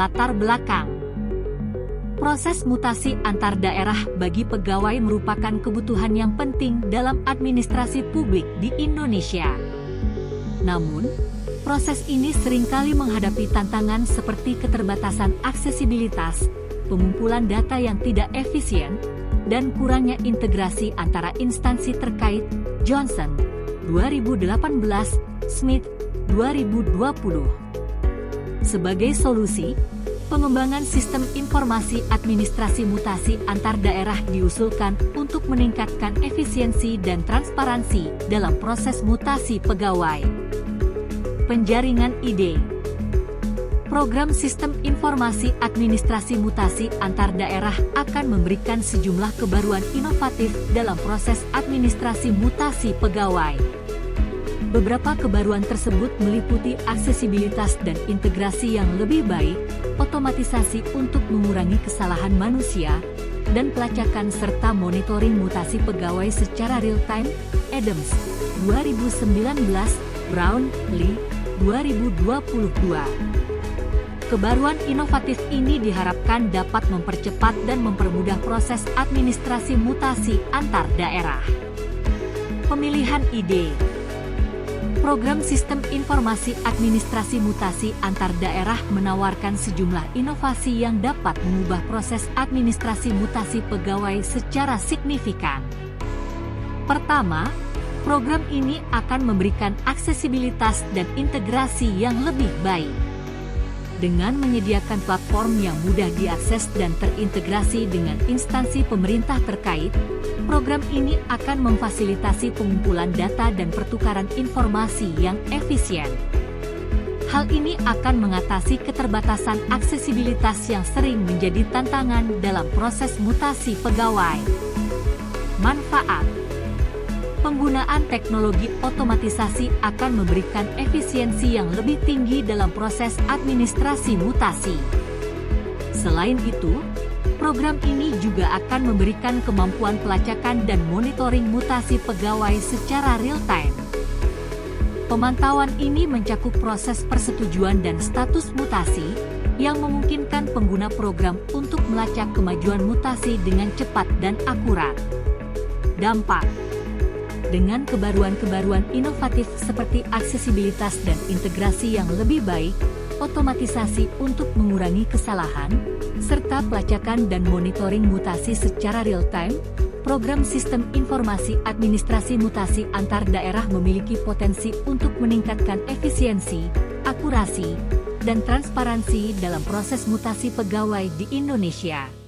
Latar belakang. Proses mutasi antar daerah bagi pegawai merupakan kebutuhan yang penting dalam administrasi publik di Indonesia. Namun, proses ini seringkali menghadapi tantangan seperti keterbatasan aksesibilitas, pengumpulan data yang tidak efisien, dan kurangnya integrasi antara instansi terkait. Johnson, 2018, Smith, 2020. Sebagai solusi, pengembangan sistem informasi administrasi mutasi antar daerah diusulkan untuk meningkatkan efisiensi dan transparansi dalam proses mutasi pegawai. Penjaringan ide. Program Sistem Informasi Administrasi Mutasi Antar Daerah akan memberikan sejumlah kebaruan inovatif dalam proses administrasi mutasi pegawai. Beberapa kebaruan tersebut meliputi aksesibilitas dan integrasi yang lebih baik, otomatisasi untuk mengurangi kesalahan manusia, dan pelacakan serta monitoring mutasi pegawai secara real-time. Adams, 2019, Brown, Lee, 2022. Kebaruan inovatif ini diharapkan dapat mempercepat dan mempermudah proses administrasi mutasi antar daerah. Pemilihan ide. Program Sistem Informasi Administrasi Mutasi Antar Daerah menawarkan sejumlah inovasi yang dapat mengubah proses administrasi mutasi pegawai secara signifikan. Pertama, program ini akan memberikan aksesibilitas dan integrasi yang lebih baik. Dengan menyediakan platform yang mudah diakses dan terintegrasi dengan instansi pemerintah terkait, program ini akan memfasilitasi pengumpulan data dan pertukaran informasi yang efisien. Hal ini akan mengatasi keterbatasan aksesibilitas yang sering menjadi tantangan dalam proses mutasi pegawai. Manfaat. Penggunaan teknologi otomatisasi akan memberikan efisiensi yang lebih tinggi dalam proses administrasi mutasi. Selain itu, program ini juga akan memberikan kemampuan pelacakan dan monitoring mutasi pegawai secara real-time. Pemantauan ini mencakup proses persetujuan dan status mutasi, yang memungkinkan pengguna program untuk melacak kemajuan mutasi dengan cepat dan akurat. Dampak. Dengan kebaruan-kebaruan inovatif seperti aksesibilitas dan integrasi yang lebih baik, otomatisasi untuk mengurangi kesalahan, serta pelacakan dan monitoring mutasi secara real-time, program Sistem Informasi Administrasi Mutasi Antar Daerah memiliki potensi untuk meningkatkan efisiensi, akurasi, dan transparansi dalam proses mutasi pegawai di Indonesia.